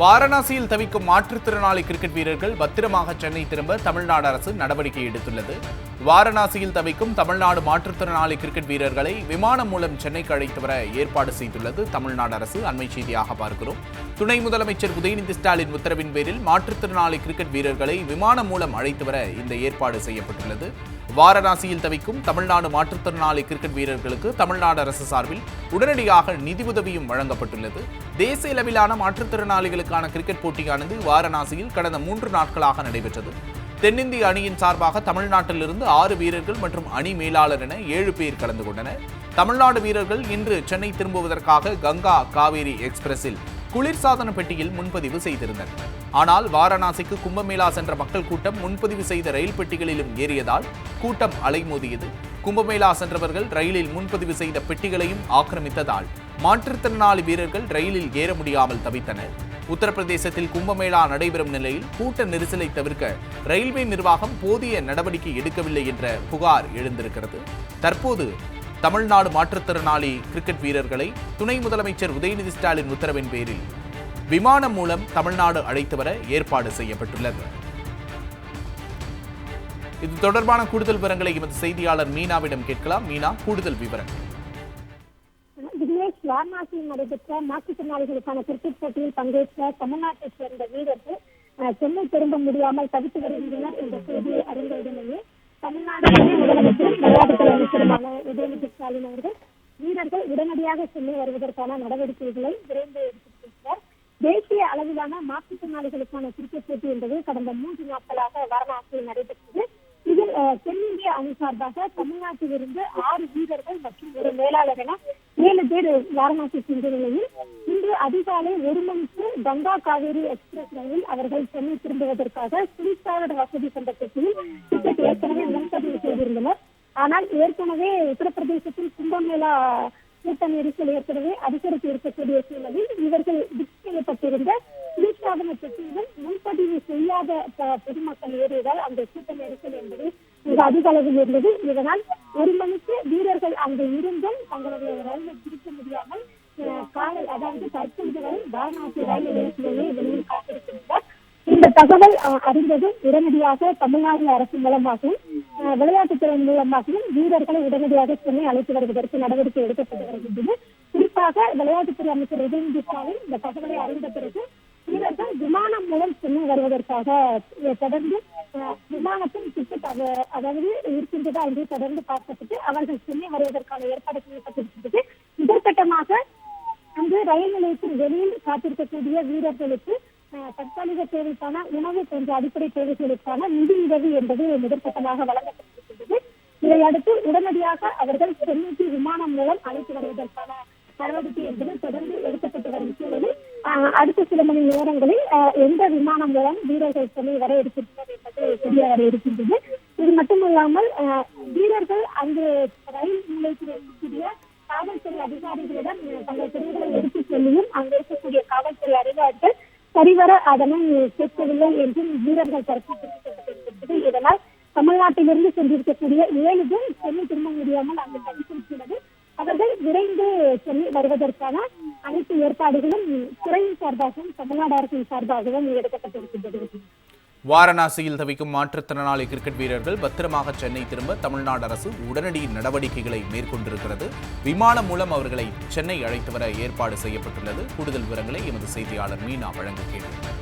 வாரணாசியில் தவிக்கும் மாற்றுத்திறனாளி கிரிக்கெட் வீரர்கள் பத்திரமாக சென்னை திரும்ப தமிழ்நாடு அரசு நடவடிக்கை எடுத்துள்ளது. வாரணாசியில் தவிக்கும் தமிழ்நாடு மாற்றுத்திறனாளி கிரிக்கெட் வீரர்களை விமானம் மூலம் சென்னைக்கு அழைத்து வர ஏற்பாடு செய்துள்ளது தமிழ்நாடு அரசு. அண்மை செய்தியாக பார்க்கிறோம். துணை முதலமைச்சர் உதயநிதி ஸ்டாலின் உத்தரவின் பேரில் மாற்றுத்திறனாளி கிரிக்கெட் வீரர்களை விமானம் மூலம் அழைத்து வர இந்த ஏற்பாடு செய்யப்பட்டுள்ளது. வாரணாசியில் தவிக்கும் தமிழ்நாடு மாற்றுத்திறனாளி கிரிக்கெட் வீரர்களுக்கு தமிழ்நாடு அரசு சார்பில் உடனடியாக நிதி உதவியும் வழங்கப்பட்டுள்ளது. தேசிய அளவிலான மாற்றுத்திறனாளிகளுக்கான கிரிக்கெட் போட்டியானது வாரணாசியில் கடந்த 3 நாட்களாக நடைபெற்றது. தென்னிந்திய அணியின் சார்பாக தமிழ்நாட்டிலிருந்து 6 வீரர்கள் மற்றும் அணி மேலாளர் என 7 பேர் கலந்து கொண்டனர். தமிழ்நாடு வீரர்கள் இன்று சென்னை திரும்புவதற்காக கங்கா காவேரி எக்ஸ்பிரஸில் குளிர்சாதன பெட்டியில் முன்பதிவு செய்திருந்தனர். ஆனால் வாரணாசிக்கு கும்பமேளா சென்ற மக்கள் கூட்டம் முன்பதிவு செய்த ரயில் பெட்டிகளிலும் ஏறியதால் கூட்டம் அலைமோதியது. கும்பமேளா சென்றவர்கள் ரயிலில் முன்பதிவு செய்த பெட்டிகளையும் ஆக்கிரமித்ததால் மாற்றுத்திறனாளி வீரர்கள் ரயிலில் ஏற முடியாமல் தவித்தனர். உத்தரப்பிரதேசத்தில் கும்பமேளா நடைபெறும் நிலையில் கூட்ட நெரிசலை தவிர்க்க ரயில்வே நிர்வாகம் போதிய நடவடிக்கை எடுக்கவில்லை என்ற புகார் எழுந்திருக்கிறது. தற்போது தமிழ்நாடு மாற்றுத்திறனாளி கிரிக்கெட் வீரர்களை துணை முதலமைச்சர் உதயநிதி ஸ்டாலின் உத்தரவின் பேரில் விமானம் மூலம் தமிழ்நாடு அழைத்து வர ஏற்பாடு செய்யப்பட்டுள்ளது. இது தொடர்பான கூடுதல் விவரங்களை எமது செய்தியாளர் மீனாவிடம் கேட்கலாம். மீனா, கூடுதல் விவரங்கள். வாரணாசியில் நடைபெற்ற மாற்றுத்திறனாளிகளுக்கான கிரிக்கெட் போட்டியில் பங்கேற்ற தமிழ்நாட்டைச் சேர்ந்த வீரர்கள் சென்னை திரும்ப முடியாமல் தவித்து வருகின்றனர் என்ற செய்தியை அறிந்தவுடனேயே தமிழ்நாடு முதலமைச்சர் விளையாட்டுத்துறை அமைச்சருமான உதயநிதி ஸ்டாலின் அவர்கள் வீரர்கள் உடனடியாக சென்னை வருவதற்கான நடவடிக்கைகளை விரைந்து எடுத்திருக்கிறார். தேசிய அளவிலான மாற்றுத்திறனாளிகளுக்கான கிரிக்கெட் போட்டி என்பது கடந்த 3 நாட்களாக வாரணாசியில் நடைபெற்றது. இதில் தென்னிந்திய அணி சார்பாக தமிழ்நாட்டிலிருந்து 6 வீரர்கள் மற்றும் ஒரு மேலாளர் என 7 பேர் வாரணாசி சென்ற நிலையில் இன்று அதிகாலை 1 மணிக்கு கங்கா காவேரி எக்ஸ்பிரஸ் ரயில் அவர்கள் சென்னை திரும்புவதற்காக குளிர்சாதன வசதி கொண்ட பெட்டியில் டிக்கெட் ஏற்கனவே முன்பதிவு செய்திருந்தனர். ஆனால் ஏற்கனவே உத்தரப்பிரதேசத்தில் கும்பமேளா கூட்ட நெரிசல் ஏற்கனவே அதிகரித்து இருக்கக்கூடிய சூழலில் இவர்கள் புக் செய்யப்பட்டிருந்த குளிர்சாதன பெட்டியிலும் முன்பதிவு செய்யாத பொதுமக்கள் ஏறியதால் அந்த கூட்ட நெரிசல் என்பது மிக அதிக அளவில் இருந்தது. இதனால் 1 மணிக்கு வீரர்கள் அங்கு இருந்தும் தங்களுடைய ரயிலை பிடிக்க முடியாமல் காலை, அதாவது தற்போது வரை வாரணாசி ரயில் நிலையத்திலேயே வெளியில் காத்திருக்கின்றனர். இந்த தகவல் அறிந்ததும் உடனடியாக தமிழ்நாடு அரசு மூலமாகவும் விளையாட்டுத்துறை மூலமாகவும் வீரர்களை உடனடியாக சென்னை அழைத்து வருவதற்கு நடவடிக்கை எடுக்கப்பட்டு வருகின்றது. குறிப்பாக விளையாட்டுத்துறை அமைச்சர் உதயநிதி ஸ்டாலின் இந்த தகவலை அறிந்த பிறகு வீரர்கள் விமானம் மூலம் சென்னை வருவதற்காக தொடர்ந்து விமானத்தின் டிக்கெட் அதாவது இருக்கின்றதா என்று தொடர்ந்து பார்க்கப்பட்டு அவர்கள் சென்னை வருவதற்கான ஏற்பாடு செய்யப்பட்டிருக்கின்றது. முதற்கட்டமாக அங்கு ரயில் நிலையத்தின் வெளியில் காத்திருக்கக்கூடிய வீரர்களுக்கு தற்காலிக தேவைக்கான உணவு போன்ற அடிப்படை தேவைகளுக்கான நிதி உதவி என்பது முதற்கட்டமாக வழங்கப்பட்டிருக்கின்றது. இதையடுத்து உடனடியாக அவர்கள் சென்னைக்கு விமானம் மூலம் அழைத்து வருவதற்கான நடவடிக்கை என்பது தொடர்ந்து எடுக்கப்பட்டு வரும் சூழலில் அடுத்த சில மணி நேரங்களில் எந்த விமானம் மூலம் வீரர்கள் சென்னை வர இருக்கின்றனர் என்பது தெரிய வர இருக்கின்றது. இது மட்டுமல்லாமல் வீரர்கள் அங்கு ரயில் நிலையத்தில் இருக்கக்கூடிய காவல்துறை அதிகாரிகளிடம் தங்கள் பிரிவுகளை எடுத்துச் சொல்லியும் அங்கு இருக்கக்கூடிய காவல்துறை அதிகாரிகள் சரிவர அதனை கேட்கவில்லை என்றும் வீரர்கள் தரப்பு தெரிவிக்கப்பட்டிருக்கிறது. இதனால் தமிழ்நாட்டிலிருந்து சென்றிருக்கக்கூடிய 7 பேர் சென்னை திரும்ப முடியாமல் அங்கு தவித்திருக்கிறது. அவர்கள் விரைந்து சென்னை வருவதற்கான அனைத்து ஏற்பாடுகளும் துறையின் சார்பாகவும் தமிழ்நாடு அரசின் சார்பாகவும் எடுக்கப்பட்டிருக்கின்றது. வாரணாசியில் தவிக்கும் மாற்றுத்திறனாளி கிரிக்கெட் வீரர்கள் பத்திரமாக சென்னை திரும்ப தமிழ்நாடு அரசு உடனடி நடவடிக்கைகளை மேற்கொண்டிருக்கிறது. விமானம் மூலம் அவர்களை சென்னை அழைத்து வர ஏற்பாடு செய்யப்பட்டுள்ளது. கூடுதல் விவரங்களை எமது செய்தியாளர் மீனா வழங்க கேட்கிறார்.